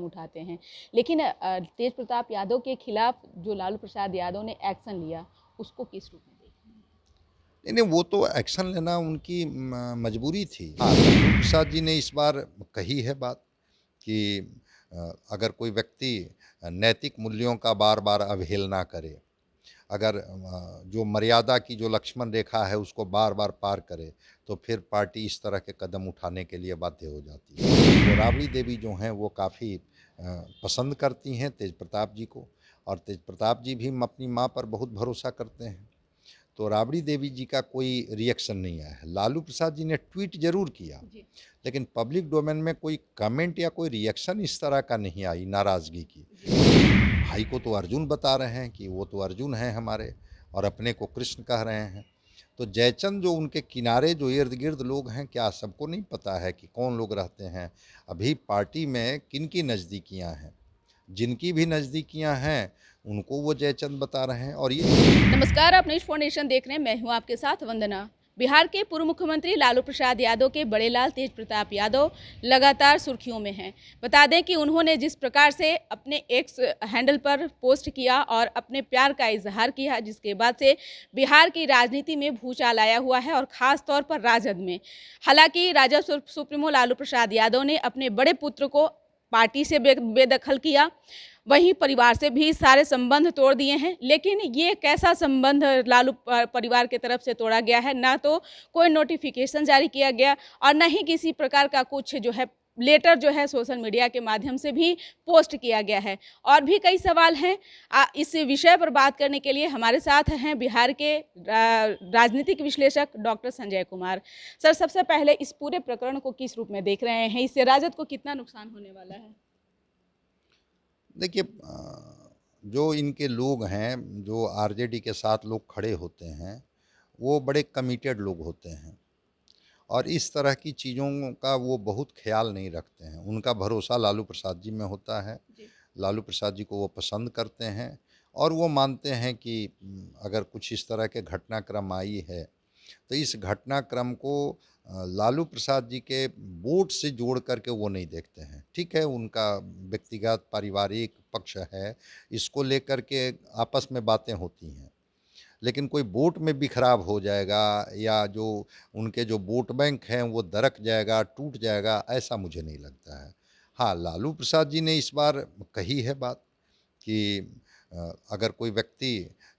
उठाते हैं। लेकिन तेज प्रताप यादव के खिलाफ जो लालू प्रसाद यादव ने एक्शन लिया, उसको किस रूप में देखते हैं? नहीं नहीं, वो तो एक्शन लेना उनकी मजबूरी थी। हाँ, लालू प्रसाद जी ने इस बार कही है बात कि अगर कोई व्यक्ति नैतिक मूल्यों का बार बार अवहेलना करे, अगर जो मर्यादा की जो लक्ष्मण रेखा है उसको बार बार पार करे, तो फिर पार्टी इस तरह के कदम उठाने के लिए बाध्य हो जाती है। तो राबड़ी देवी जो हैं वो काफ़ी पसंद करती हैं तेज प्रताप जी को, और तेज प्रताप जी भी अपनी माँ पर बहुत भरोसा करते हैं। तो राबड़ी देवी जी का कोई रिएक्शन नहीं आया है। लालू प्रसाद जी ने ट्वीट जरूर किया, लेकिन पब्लिक डोमेन में कोई कमेंट या कोई रिएक्शन इस तरह का नहीं आई नाराज़गी की। भाई को तो अर्जुन बता रहे हैं कि वो तो अर्जुन हैं हमारे, और अपने को कृष्ण कह रहे हैं। तो जयचंद जो उनके किनारे जो इर्द गिर्द लोग हैं, क्या सबको नहीं पता है कि कौन लोग रहते हैं? अभी पार्टी में किन की नज़दीकियाँ हैं? जिनकी भी नज़दीकियाँ हैं उनको वो जयचंद बता रहे हैं। और ये नमस्कार, आप न्यूज़ फाउंडेशन देख रहे हैं। मैं हूं आपके साथ वंदना। बिहार के पूर्व मुख्यमंत्री लालू प्रसाद यादव के बड़े लाल तेज प्रताप यादव लगातार सुर्खियों में हैं। बता दें कि उन्होंने जिस प्रकार से अपने एक्स हैंडल पर पोस्ट किया और अपने प्यार का इजहार किया, जिसके बाद से बिहार की राजनीति में भूचाल आया हुआ है, और ख़ास तौर पर राजद में। हालांकि राजद सुप्रीमो लालू प्रसाद यादव ने अपने बड़े पुत्र को पार्टी से बेदखल किया, वहीं परिवार से भी सारे संबंध तोड़ दिए हैं। लेकिन ये कैसा संबंध लालू परिवार की तरफ से तोड़ा गया है? ना तो कोई नोटिफिकेशन जारी किया गया और न ही किसी प्रकार का कुछ जो है लेटर जो है सोशल मीडिया के माध्यम से भी पोस्ट किया गया है। और भी कई सवाल हैं। इस विषय पर बात करने के लिए हमारे साथ हैं बिहार के राजनीतिक विश्लेषक डॉक्टर संजय कुमार। सर, सबसे पहले इस पूरे प्रकरण को किस रूप में देख रहे हैं? इससे राजद को कितना नुकसान होने वाला है? देखिए, जो इनके लोग हैं, जो आरजेडी के साथ लोग खड़े होते हैं, वो बड़े कमिटेड लोग होते हैं, और इस तरह की चीज़ों का वो बहुत ख्याल नहीं रखते हैं। उनका भरोसा लालू प्रसाद जी में होता है। लालू प्रसाद जी को वो पसंद करते हैं, और वो मानते हैं कि अगर कुछ इस तरह के घटनाक्रम आई है, तो इस घटनाक्रम को लालू प्रसाद जी के वोट से जोड़ करके वो नहीं देखते हैं। ठीक है, उनका व्यक्तिगत पारिवारिक पक्ष है, इसको लेकर के आपस में बातें होती हैं, लेकिन कोई वोट में बिखराव हो जाएगा, या जो उनके जो वोट बैंक हैं वो दरक जाएगा, टूट जाएगा, ऐसा मुझे नहीं लगता है। हाँ, लालू प्रसाद जी ने इस बार कही है बात कि अगर कोई व्यक्ति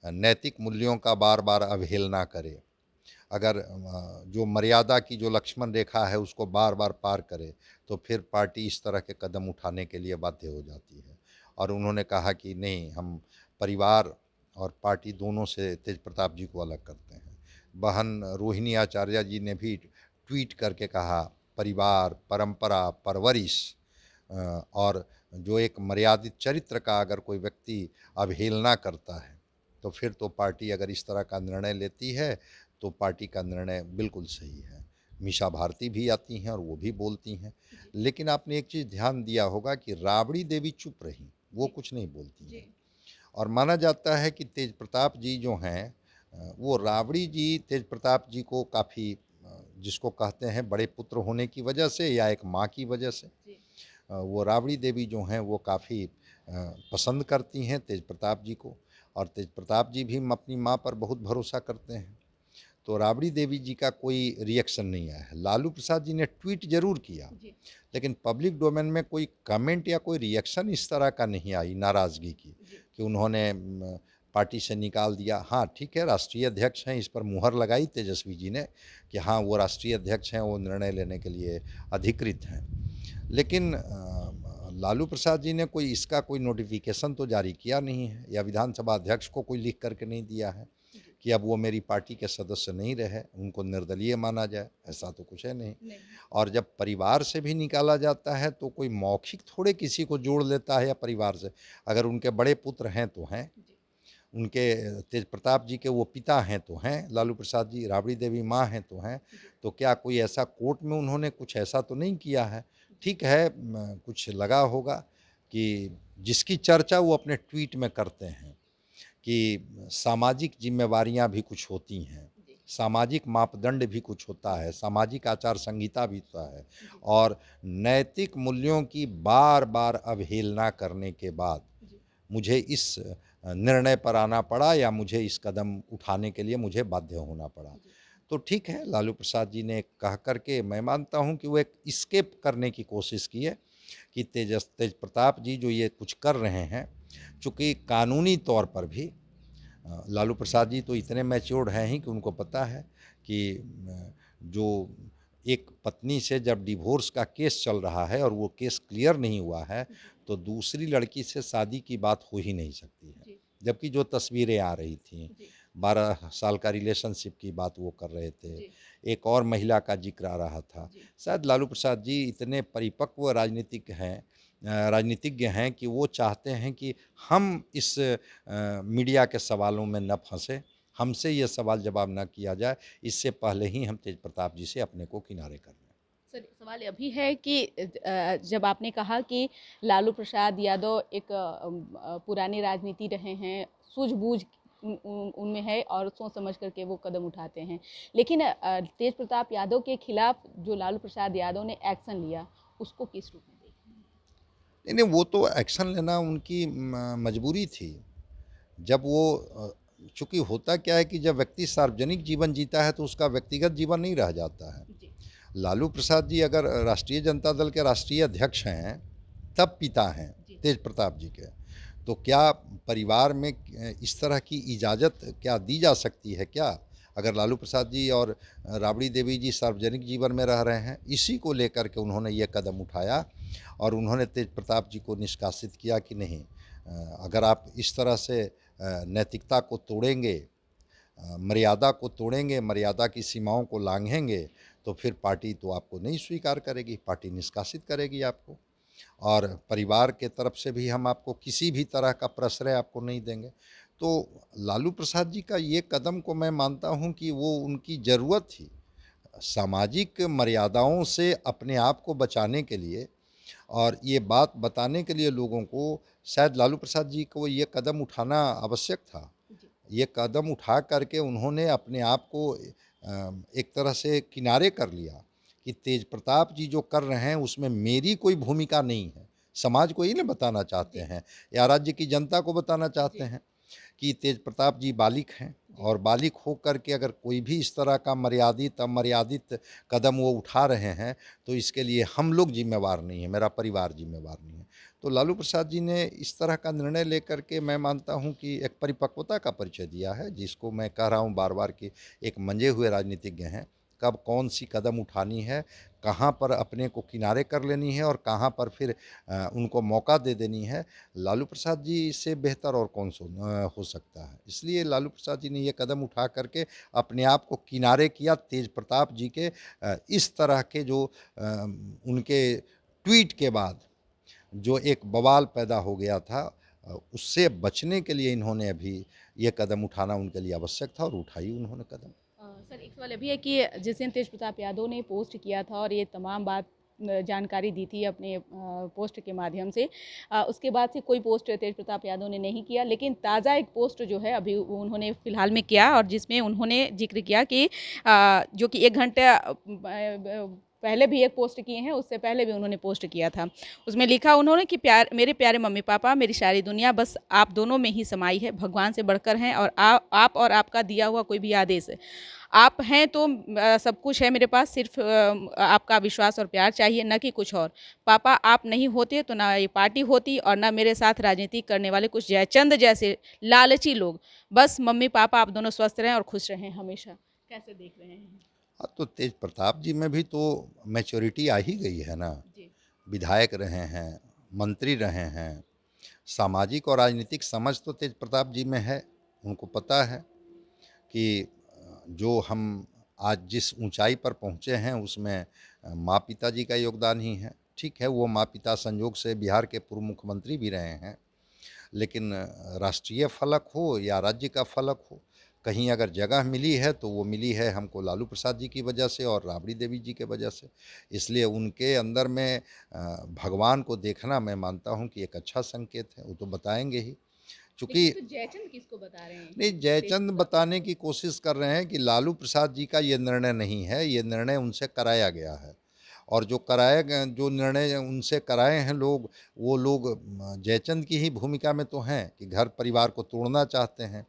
नैतिक मूल्यों का बार बार अवहेलना करे, अगर जो मर्यादा की जो लक्ष्मण रेखा है उसको बार बार पार करे, तो फिर पार्टी इस तरह के कदम उठाने के लिए बाध्य हो जाती है। और उन्होंने कहा कि नहीं, हम परिवार और पार्टी दोनों से तेज प्रताप जी को अलग करते हैं। बहन रोहिणी आचार्य जी ने भी ट्वीट करके कहा, परिवार, परंपरा, परवरिश और जो एक मर्यादित चरित्र का अगर कोई व्यक्ति अवहेलना करता है, तो फिर तो पार्टी अगर इस तरह का निर्णय लेती है तो पार्टी का निर्णय बिल्कुल सही है। मीशा भारती भी आती हैं और वो भी बोलती हैं। लेकिन आपने एक चीज़ ध्यान दिया होगा कि राबड़ी देवी चुप रहीं, वो कुछ नहीं बोलती हैं। और माना जाता है कि तेज प्रताप जी जो हैं, वो राबड़ी जी तेज प्रताप जी को काफ़ी, जिसको कहते हैं बड़े पुत्र होने की वजह से या एक माँ की वजह से, वो राबड़ी देवी जो हैं वो काफ़ी पसंद करती हैं तेज प्रताप जी को, और तेज प्रताप जी भी अपनी माँ पर बहुत भरोसा करते हैं। तो राबड़ी देवी जी का कोई रिएक्शन नहीं आया है। लालू प्रसाद जी ने ट्वीट जरूर किया, लेकिन पब्लिक डोमेन में कोई कमेंट या कोई रिएक्शन इस तरह का नहीं आई नाराज़गी की कि उन्होंने पार्टी से निकाल दिया। हाँ ठीक है, राष्ट्रीय अध्यक्ष हैं, इस पर मुहर लगाई तेजस्वी जी ने कि हाँ वो राष्ट्रीय अध्यक्ष हैं, वो निर्णय लेने के लिए अधिकृत हैं। लेकिन लालू प्रसाद जी ने कोई इसका कोई नोटिफिकेशन तो जारी किया नहीं है, या विधानसभा अध्यक्ष को कोई लिख करके नहीं दिया है कि अब वो मेरी पार्टी के सदस्य नहीं रहे, उनको निर्दलीय माना जाए। ऐसा तो कुछ है नहीं। और जब परिवार से भी निकाला जाता है तो कोई मौखिक थोड़े किसी को जोड़ लेता है या परिवार से। अगर उनके बड़े पुत्र हैं तो हैं, उनके तेज प्रताप जी के वो पिता हैं तो हैं, लालू प्रसाद जी, राबड़ी देवी माँ हैं तो हैं, तो क्या कोई ऐसा कोर्ट में उन्होंने कुछ ऐसा तो नहीं किया है? ठीक है, कुछ लगा होगा कि जिसकी चर्चा वो अपने ट्वीट में करते हैं कि सामाजिक जिम्मेवारियां भी कुछ होती हैं, सामाजिक मापदंड भी कुछ होता है, सामाजिक आचार संहिता भी होता है। और नैतिक मूल्यों की बार बार अवहेलना करने के बाद मुझे इस निर्णय पर आना पड़ा, या मुझे इस कदम उठाने के लिए मुझे बाध्य होना पड़ा। तो ठीक है, लालू प्रसाद जी ने कह कर के, मैं मानता हूँ कि वो एक एस्केप करने की कोशिश की है कि तेज प्रताप जी जो ये कुछ कर रहे हैं, चूँकि कानूनी तौर पर भी लालू प्रसाद जी तो इतने मैच्योर्ड हैं ही कि उनको पता है कि जो एक पत्नी से जब डिवोर्स का केस चल रहा है और वो केस क्लियर नहीं हुआ है, तो दूसरी लड़की से शादी की बात हो ही नहीं सकती है। जबकि जो तस्वीरें आ रही थीं, 12 साल का रिलेशनशिप की बात वो कर रहे थे, एक और महिला का जिक्र आ रहा था। शायद लालू प्रसाद जी इतने परिपक्व राजनीतिज्ञ हैं कि वो चाहते हैं कि हम इस मीडिया के सवालों में न फंसे, हमसे ये सवाल जवाब ना किया जाए, इससे पहले ही हम तेज प्रताप जी से अपने को किनारे कर लें। सर, सवाल अभी है कि जब आपने कहा कि लालू प्रसाद यादव एक पुरानी राजनीति रहे हैं, सूझबूझ उनमें है और सोच समझ करके वो कदम उठाते हैं, लेकिन तेज प्रताप यादव के खिलाफ जो लालू प्रसाद यादव ने एक्शन लिया, उसको किस रूप में देखें? नहीं नहीं, वो तो एक्शन लेना उनकी मजबूरी थी। जब वो चूँकि होता क्या है कि जब व्यक्ति सार्वजनिक जीवन जीता है तो उसका व्यक्तिगत जीवन नहीं रह जाता है। लालू प्रसाद जी अगर राष्ट्रीय जनता दल के राष्ट्रीय अध्यक्ष हैं, तब पिता हैं तेज प्रताप जी के, तो क्या परिवार में इस तरह की इजाज़त क्या दी जा सकती है क्या? अगर लालू प्रसाद जी और राबड़ी देवी जी सार्वजनिक जीवन में रह रहे हैं, इसी को लेकर के उन्होंने ये कदम उठाया और उन्होंने तेज प्रताप जी को निष्कासित किया कि नहीं, अगर आप इस तरह से नैतिकता को तोड़ेंगे, मर्यादा को तोड़ेंगे, मर्यादा की सीमाओं को लांघेंगे, तो फिर पार्टी तो आपको नहीं स्वीकार करेगी, पार्टी निष्कासित करेगी आपको। और परिवार के तरफ से भी हम आपको किसी भी तरह का प्रश्रय आपको नहीं देंगे। तो लालू प्रसाद जी का ये कदम को मैं मानता हूँ कि वो उनकी ज़रूरत थी, सामाजिक मर्यादाओं से अपने आप को बचाने के लिए, और ये बात बताने के लिए लोगों को, शायद लालू प्रसाद जी को ये कदम उठाना आवश्यक था। ये कदम उठा करके उन्होंने अपने आप को एक तरह से किनारे कर लिया कि तेज प्रताप जी जो कर रहे हैं उसमें मेरी कोई भूमिका नहीं है। समाज को ये ना बताना चाहते हैं या राज्य की जनता को बताना चाहते हैं कि तेज प्रताप जी बालिग हैं, और बालिग हो कर के अगर कोई भी इस तरह का मर्यादित अमर्यादित कदम वो उठा रहे हैं, तो इसके लिए हम लोग जिम्मेवार नहीं हैं, मेरा परिवार जिम्मेवार नहीं है। तो लालू प्रसाद जी ने इस तरह का निर्णय लेकर के, मैं मानता हूं कि एक परिपक्वता का परिचय दिया है, जिसको मैं कह रहा हूं बार बार कि एक मंजे हुए राजनीतिज्ञ हैं, कब कौन सी कदम उठानी है, कहाँ पर अपने को किनारे कर लेनी है और कहाँ पर फिर उनको मौका दे देनी है। लालू प्रसाद जी से बेहतर और कौन हो सकता है। इसलिए लालू प्रसाद जी ने ये कदम उठा करके अपने आप को किनारे किया तेज प्रताप जी के इस तरह के जो उनके ट्वीट के बाद जो एक बवाल पैदा हो गया था, उससे बचने के लिए इन्होंने अभी ये कदम उठाना उनके लिए आवश्यक था और उठाई उन्होंने कदम। सर, एक सवाल अभी है कि जिस दिन तेज प्रताप यादव ने पोस्ट किया था और ये तमाम बात जानकारी दी थी अपने पोस्ट के माध्यम से, उसके बाद से कोई पोस्ट तेज प्रताप यादव ने नहीं किया, लेकिन ताज़ा एक पोस्ट जो है अभी उन्होंने फिलहाल में किया और जिसमें उन्होंने जिक्र किया कि जो कि 1 घंटा पहले भी एक पोस्ट किए हैं, उससे पहले भी उन्होंने पोस्ट किया था। उसमें लिखा उन्होंने कि मेरे प्यारे मम्मी पापा, मेरी सारी दुनिया बस आप दोनों में ही समाई है, भगवान से बढ़कर हैं, और आप और आपका दिया हुआ कोई भी आदेश है। आप हैं तो सब कुछ है मेरे पास, सिर्फ आपका विश्वास और प्यार चाहिए, न कि कुछ और। पापा आप नहीं होते तो ना ये पार्टी होती और ना मेरे साथ राजनीति करने वाले कुछ जयचंद जैसे लालची लोग। बस मम्मी पापा आप दोनों स्वस्थ रहें और खुश रहें हमेशा। कैसे देख रहे हैं? हाँ, तो तेज प्रताप जी में भी तो मैच्योरिटी आ ही गई है ना। विधायक रहे हैं, मंत्री रहे हैं, सामाजिक और राजनीतिक समझ तो तेज प्रताप जी में है। उनको पता है कि जो हम आज जिस ऊंचाई पर पहुंचे हैं उसमें माँ पिता जी का योगदान ही है। ठीक है, वो माँ पिता संयोग से बिहार के पूर्व मुख्यमंत्री भी रहे हैं, लेकिन राष्ट्रीय फलक हो या राज्य का फलक हो, कहीं अगर जगह मिली है तो वो मिली है हमको लालू प्रसाद जी की वजह से और राबड़ी देवी जी के वजह से। इसलिए उनके अंदर में भगवान को देखना मैं मानता हूँ कि एक अच्छा संकेत है, वो तो बताएंगे ही। चूँकि तो जयचंद किसको बता रहे हैं? नहीं, जयचंद बताने की कोशिश कर रहे हैं कि लालू प्रसाद जी का ये निर्णय नहीं है, ये निर्णय उनसे कराया गया है। और जो कराए गए, जो निर्णय उनसे कराए हैं लोग, वो लोग जयचंद की ही भूमिका में तो हैं कि घर परिवार को तोड़ना चाहते हैं,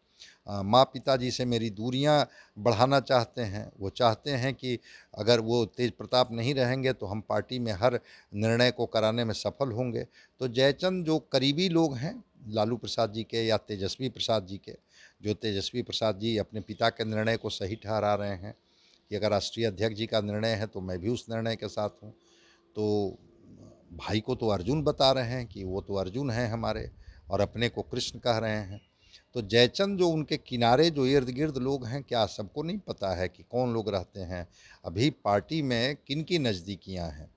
माँ पिताजी से मेरी दूरियां बढ़ाना चाहते हैं। वो चाहते हैं कि अगर वो तेज प्रताप नहीं रहेंगे तो हम पार्टी में हर निर्णय को कराने में सफल होंगे। तो जयचंद जो करीबी लोग हैं लालू प्रसाद जी के या तेजस्वी प्रसाद जी के, जो तेजस्वी प्रसाद जी अपने पिता के निर्णय को सही ठहरा रहे हैं कि अगर राष्ट्रीय अध्यक्ष जी का निर्णय है तो मैं भी उस निर्णय के साथ हूँ। तो भाई को तो अर्जुन बता रहे हैं कि वो तो अर्जुन हैं हमारे, और अपने को कृष्ण कह रहे हैं। तो जयचंद जो उनके किनारे जो इर्द गिर्द लोग हैं, क्या सबको नहीं पता है कि कौन लोग रहते हैं, अभी पार्टी में किन की नज़दीकियाँ हैं?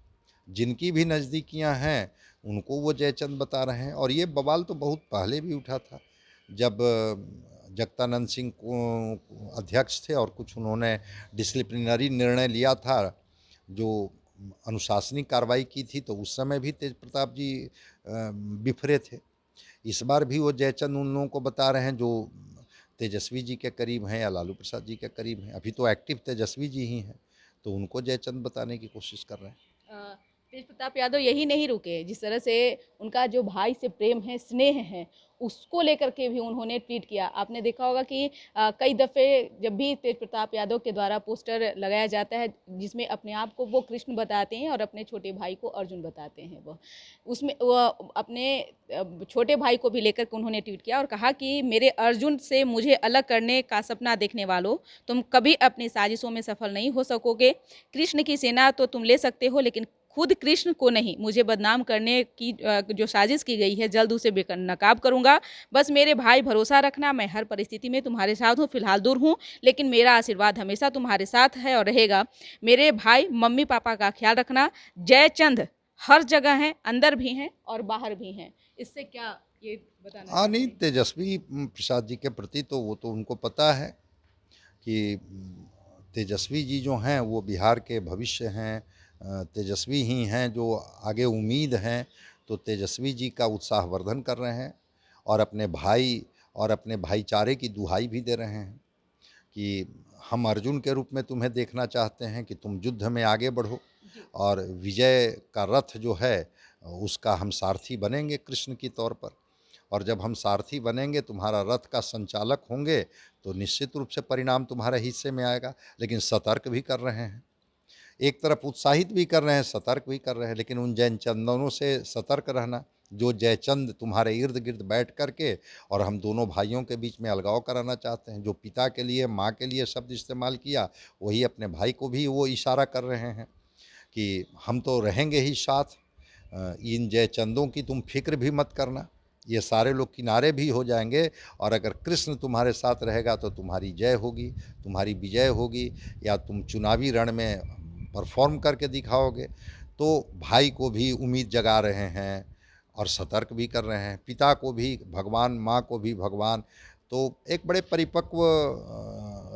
जिनकी भी नज़दीकियाँ हैं उनको वो जयचंद बता रहे हैं। और ये बवाल तो बहुत पहले भी उठा था, जब जगदानंद सिंह को अध्यक्ष थे और कुछ उन्होंने डिसिप्लिनरी निर्णय लिया था, जो अनुशासनिक कार्रवाई की थी, तो उस समय भी तेज प्रताप जी बिफरे थे। इस बार भी वो जयचंद उन लोगों को बता रहे हैं जो तेजस्वी जी के करीब हैं या लालू प्रसाद जी के करीब हैं। अभी तो एक्टिव तेजस्वी जी ही हैं, तो उनको जयचंद बताने की कोशिश कर रहे हैं। तेज प्रताप यादव यही नहीं रुके, जिस तरह से उनका जो भाई से प्रेम है, स्नेह है, उसको लेकर के भी उन्होंने ट्वीट किया। आपने देखा होगा कि कई दफ़े जब भी तेज प्रताप यादव के द्वारा पोस्टर लगाया जाता है जिसमें अपने आप को वो कृष्ण बताते हैं और अपने छोटे भाई को अर्जुन बताते हैं, वो उसमें वो अपने छोटे भाई को भी लेकर के उन्होंने ट्वीट किया और कहा कि मेरे अर्जुन से मुझे अलग करने का सपना देखने वालों, तुम कभी अपनी साजिशों में सफल नहीं हो सकोगे। कृष्ण की सेना तो तुम ले सकते हो, लेकिन खुद कृष्ण को नहीं। मुझे बदनाम करने की जो साजिश की गई है, जल्द उसे बेनकाब करूंगा। बस मेरे भाई भरोसा रखना, मैं हर परिस्थिति में तुम्हारे साथ हूँ। फिलहाल दूर हूँ, लेकिन मेरा आशीर्वाद हमेशा तुम्हारे साथ है और रहेगा। मेरे भाई मम्मी पापा का ख्याल रखना। जयचंद हर जगह हैं, अंदर भी हैं और बाहर भी हैं। इससे क्या ये बताना हाँ, चाहते नहीं, हैं? तेजस्वी प्रसाद जी के प्रति तो वो तो उनको पता है कि तेजस्वी जी जो हैं वो बिहार के भविष्य हैं। तेजस्वी ही हैं जो आगे उम्मीद हैं। तो तेजस्वी जी का उत्साहवर्धन कर रहे हैं और अपने भाई और अपने भाईचारे की दुहाई भी दे रहे हैं कि हम अर्जुन के रूप में तुम्हें देखना चाहते हैं कि तुम युद्ध में आगे बढ़ो, जी। और विजय का रथ जो है उसका हम सारथी बनेंगे कृष्ण की तौर पर। और जब हम सारथी बनेंगे, तुम्हारा रथ का संचालक होंगे, तो निश्चित रूप से परिणाम तुम्हारे हिस्से में आएगा। लेकिन सतर्क भी कर रहे हैं, एक तरफ उत्साहित भी कर रहे हैं, सतर्क भी कर रहे हैं। लेकिन उन जयचंदनों से सतर्क रहना, जो जयचंद तुम्हारे इर्द गिर्द बैठ करके और हम दोनों भाइयों के बीच में अलगाव कराना चाहते हैं। जो पिता के लिए, माँ के लिए शब्द इस्तेमाल किया, वही अपने भाई को भी वो इशारा कर रहे हैं कि हम तो रहेंगे ही साथ। इन जयचंदों की तुम फिक्र भी मत करना, ये सारे लोग किनारे भी हो जाएंगे, और अगर कृष्ण तुम्हारे साथ रहेगा तो तुम्हारी जय होगी, तुम्हारी विजय होगी, या तुम चुनावी रण में परफॉर्म करके दिखाओगे। तो भाई को भी उम्मीद जगा रहे हैं और सतर्क भी कर रहे हैं, पिता को भी भगवान, माँ को भी भगवान। तो एक बड़े परिपक्व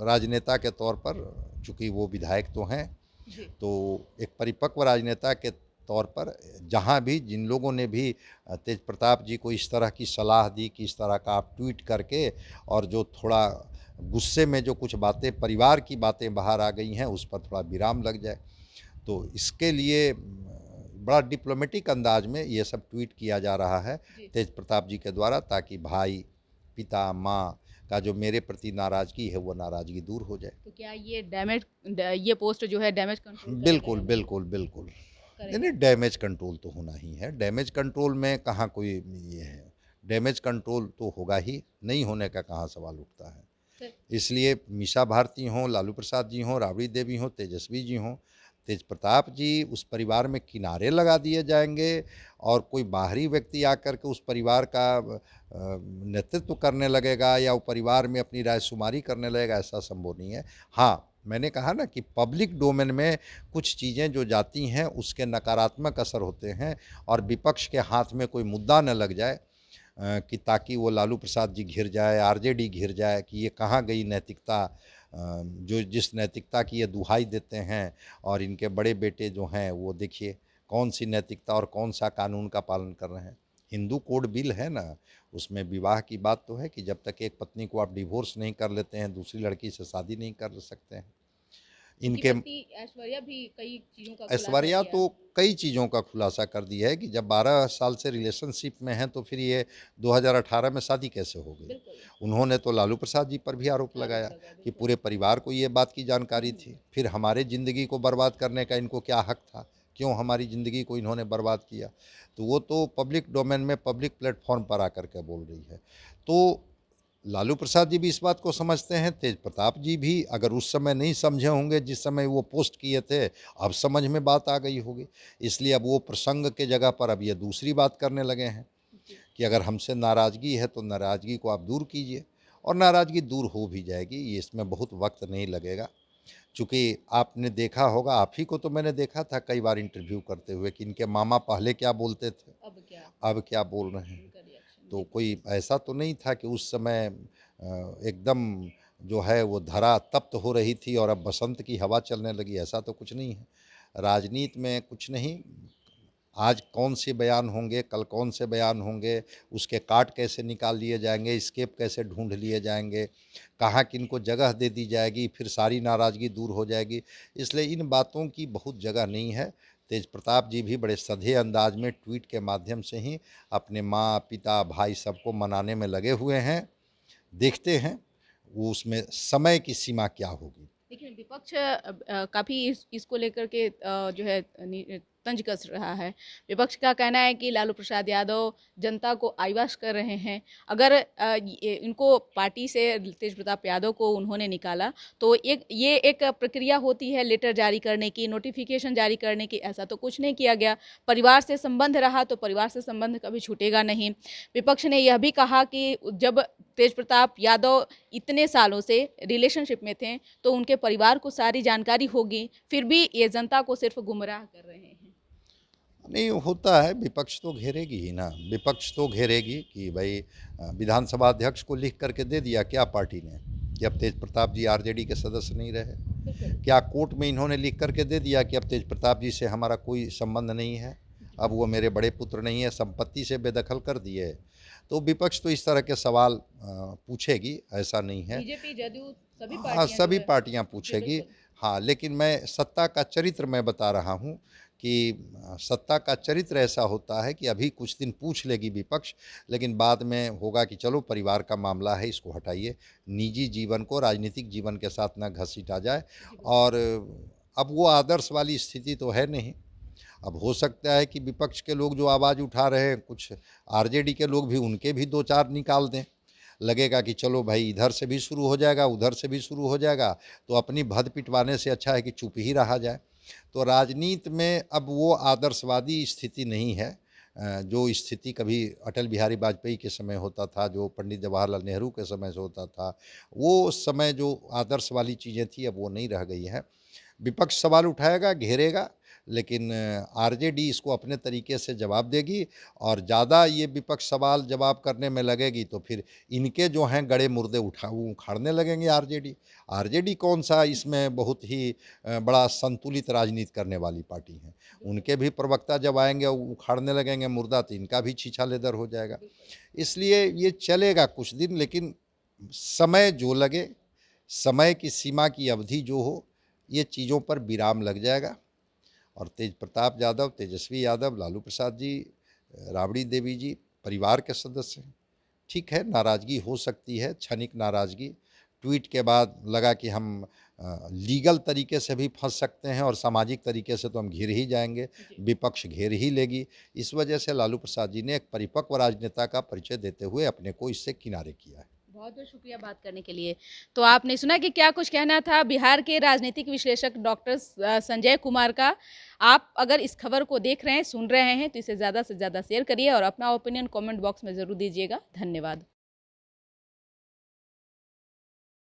राजनेता के तौर पर, चूँकि वो विधायक तो हैं, जी। तो एक परिपक्व राजनेता के तौर पर जहाँ भी जिन लोगों ने भी तेज प्रताप जी को इस तरह की सलाह दी कि इस तरह का आप ट्वीट करके, और जो थोड़ा गुस्से में जो कुछ बातें, परिवार की बातें बाहर आ गई हैं, उस पर थोड़ा विराम लग जाए। तो इसके लिए बड़ा डिप्लोमेटिक अंदाज में ये सब ट्वीट किया जा रहा है जी। तेज प्रताप जी के द्वारा, ताकि भाई, पिता, माँ का जो मेरे प्रति नाराज़गी है वो नाराज़गी दूर हो जाए। तो क्या ये पोस्ट जो है डैमेज कंट्रोल करेगा बिल्कुल, या नहीं बिल्कुल, बिल्कुल। नहीं, करेगा? नहीं, डैमेज कंट्रोल तो होना ही है। डैमेज कंट्रोल में कहाँ कोई ये है, डैमेज कंट्रोल तो होगा ही, नहीं होने का कहाँ सवाल उठता है। सर। इसलिए मीसा भारती हों, लालू प्रसाद जी हों, राबड़ी देवी हों, तेजस्वी जी हों, तेज प्रताप जी उस परिवार में किनारे लगा दिए जाएंगे, और कोई बाहरी व्यक्ति आकर के उस परिवार का नेतृत्व करने लगेगा या वो परिवार में अपनी रायशुमारी करने लगेगा, ऐसा संभव नहीं है। हाँ, मैंने कहा ना कि पब्लिक डोमेन में कुछ चीज़ें जो जाती हैं उसके नकारात्मक असर होते हैं, और विपक्ष के हाथ में कोई मुद्दा न लग जाए कि ताकि वो लालू प्रसाद जी घिर जाए, आरजेडी घिर जाए कि ये कहाँ गई नैतिकता, जो जिस नैतिकता की ये दुहाई देते हैं, और इनके बड़े बेटे जो हैं वो देखिए कौन सी नैतिकता और कौन सा कानून का पालन कर रहे हैं। हिंदू कोड बिल है ना, उसमें विवाह की बात तो है कि जब तक एक पत्नी को आप डिवोर्स नहीं कर लेते हैं, दूसरी लड़की से शादी नहीं कर सकते हैं। उनकी इनके पत्नी ऐश्वर्या भी कई चीज़ों का खुलासा ऐश्वर्या किया तो है। कई चीज़ों का खुलासा कर दिया है कि जब 12 साल से रिलेशनशिप में हैं तो फिर ये 2018 में शादी कैसे हो गई। बिल्कुल, उन्होंने तो लालू प्रसाद जी पर भी आरोप आरोप लगाया लगा कि बिल्कुल। पूरे परिवार को ये बात की जानकारी हुँ, थी। फिर हमारे ज़िंदगी को बर्बाद करने का इनको क्या हक था? क्यों हमारी ज़िंदगी को इन्होंने बर्बाद किया? तो वो तो पब्लिक डोमेन में पब्लिक प्लेटफ़ॉर्म पर आकर के बोल रही है। तो लालू प्रसाद जी भी इस बात को समझते हैं, तेज प्रताप जी भी अगर उस समय नहीं समझे होंगे जिस समय वो पोस्ट किए थे, अब समझ में बात आ गई होगी। इसलिए अब वो प्रसंग के जगह पर अब ये दूसरी बात करने लगे हैं जी। कि अगर हमसे नाराज़गी है तो नाराज़गी को आप दूर कीजिए, और नाराज़गी दूर हो भी जाएगी, ये इसमें बहुत वक्त नहीं लगेगा। चूँकि आपने देखा होगा, आप ही को तो मैंने देखा था कई बार इंटरव्यू करते हुए कि इनके मामा पहले क्या बोलते थे, अब क्या अब क्या बोल रहे हैं। उनका रिएक्शन? तो जी, कोई ऐसा तो नहीं था कि उस समय एकदम जो है वो धरा तप्त हो रही थी और अब बसंत की हवा चलने लगी, ऐसा तो कुछ नहीं है। राजनीति में कुछ नहीं, आज कौन से बयान होंगे, कल कौन से बयान होंगे, उसके काट कैसे निकाल लिए जाएंगे, स्केप कैसे ढूंढ लिए जाएंगे, कहाँ किनको जगह दे दी जाएगी, फिर सारी नाराज़गी दूर हो जाएगी। इसलिए इन बातों की बहुत जगह नहीं है। तेज प्रताप जी भी बड़े सधे अंदाज में ट्वीट के माध्यम से ही अपने माँ, पिता, भाई सबको मनाने में लगे हुए हैं। देखते हैं वो उसमें समय की सीमा क्या होगी। लेकिन विपक्ष काफ़ी इसको लेकर के जो है तंज कस रहा है। विपक्ष का कहना है कि लालू प्रसाद यादव जनता को आइवाश कर रहे हैं। अगर इनको पार्टी से तेज प्रताप यादव को उन्होंने निकाला तो ये एक प्रक्रिया होती है लेटर जारी करने की, नोटिफिकेशन जारी करने की, ऐसा तो कुछ नहीं किया गया। परिवार से संबंध रहा तो परिवार से संबंध कभी छूटेगा नहीं। विपक्ष ने यह भी कहा कि जब तेज प्रताप यादव इतने सालों से रिलेशनशिप में थे तो उनके परिवार को सारी जानकारी होगी, फिर भी ये जनता को सिर्फ गुमराह कर रहे हैं। नहीं होता है, विपक्ष तो घेरेगी ही ना, विपक्ष तो घेरेगी कि भाई विधानसभा अध्यक्ष को लिख करके दे दिया क्या पार्टी ने कि अब तेज प्रताप जी आरजेडी के सदस्य नहीं रहे। बिल्कुल। क्या कोर्ट में इन्होंने लिख करके दे दिया कि अब तेज प्रताप जी से हमारा कोई संबंध नहीं है, अब वो मेरे बड़े पुत्र नहीं है, संपत्ति से बेदखल कर दिए। तो विपक्ष तो इस तरह के सवाल पूछेगी, ऐसा नहीं है। बीजेपी, जदयू सभी हाँ, पार्टियां जो सभी है। पार्टियां जी पूछेगी। बिल्कुल। हाँ, लेकिन मैं सत्ता का चरित्र मैं बता रहा हूँ कि सत्ता का चरित्र ऐसा होता है कि अभी कुछ दिन पूछ लेगी विपक्ष, लेकिन बाद में होगा कि चलो परिवार का मामला है, इसको हटाइए, निजी जीवन को राजनीतिक जीवन के साथ ना घसीटा जाए। जी बिल्कुल। और अब वो आदर्श वाली स्थिति तो है नहीं। अब हो सकता है कि विपक्ष के लोग जो आवाज़ उठा रहे हैं, कुछ आरजेडी के लोग भी, उनके भी 2-4 निकाल दें। लगेगा कि चलो भाई इधर से भी शुरू हो जाएगा, उधर से भी शुरू हो जाएगा, तो अपनी भद पिटवाने से अच्छा है कि चुप ही रहा जाए। तो राजनीति में अब वो आदर्शवादी स्थिति नहीं है जो स्थिति कभी अटल बिहारी वाजपेयी के समय होता था, जो पंडित जवाहरलाल नेहरू के समय से होता था। वो समय जो आदर्श वाली चीज़ें थी, अब वो नहीं रह गई हैं। विपक्ष सवाल उठाएगा, घेरेगा, लेकिन आरजेडी इसको अपने तरीके से जवाब देगी। और ज़्यादा ये विपक्ष सवाल जवाब करने में लगेगी तो फिर इनके जो हैं गड़े मुर्दे उखाड़ने लगेंगे आरजेडी। आरजेडी कौन सा इसमें बहुत ही बड़ा संतुलित राजनीति करने वाली पार्टी है। उनके भी प्रवक्ता जब आएंगे उखाड़ने लगेंगे मुर्दा, तो इनका भी छीछा लेदर हो जाएगा। इसलिए ये चलेगा कुछ दिन, लेकिन समय जो लगे, समय की सीमा की अवधि जो हो, ये चीज़ों पर विराम लग जाएगा। और तेज प्रताप यादव, तेजस्वी यादव, लालू प्रसाद जी, राबड़ी देवी जी परिवार के सदस्य हैं। ठीक है, नाराज़गी हो सकती है, क्षणिक नाराज़गी। ट्वीट के बाद लगा कि हम लीगल तरीके से भी फंस सकते हैं और सामाजिक तरीके से तो हम घिर ही जाएंगे, विपक्ष घेर ही लेगी। इस वजह से लालू प्रसाद जी ने एक परिपक्व राजनेता का परिचय देते हुए अपने को इससे किनारे किया है। बहुत बहुत शुक्रिया बात करने के लिए। तो आपने सुना कि क्या कुछ कहना था बिहार के राजनीतिक विश्लेषक डॉक्टर संजय कुमार का। आप अगर इस खबर को देख रहे हैं, सुन रहे हैं, तो इसे ज़्यादा से ज़्यादा शेयर करिए और अपना ओपिनियन कमेंट बॉक्स में ज़रूर दीजिएगा। धन्यवाद।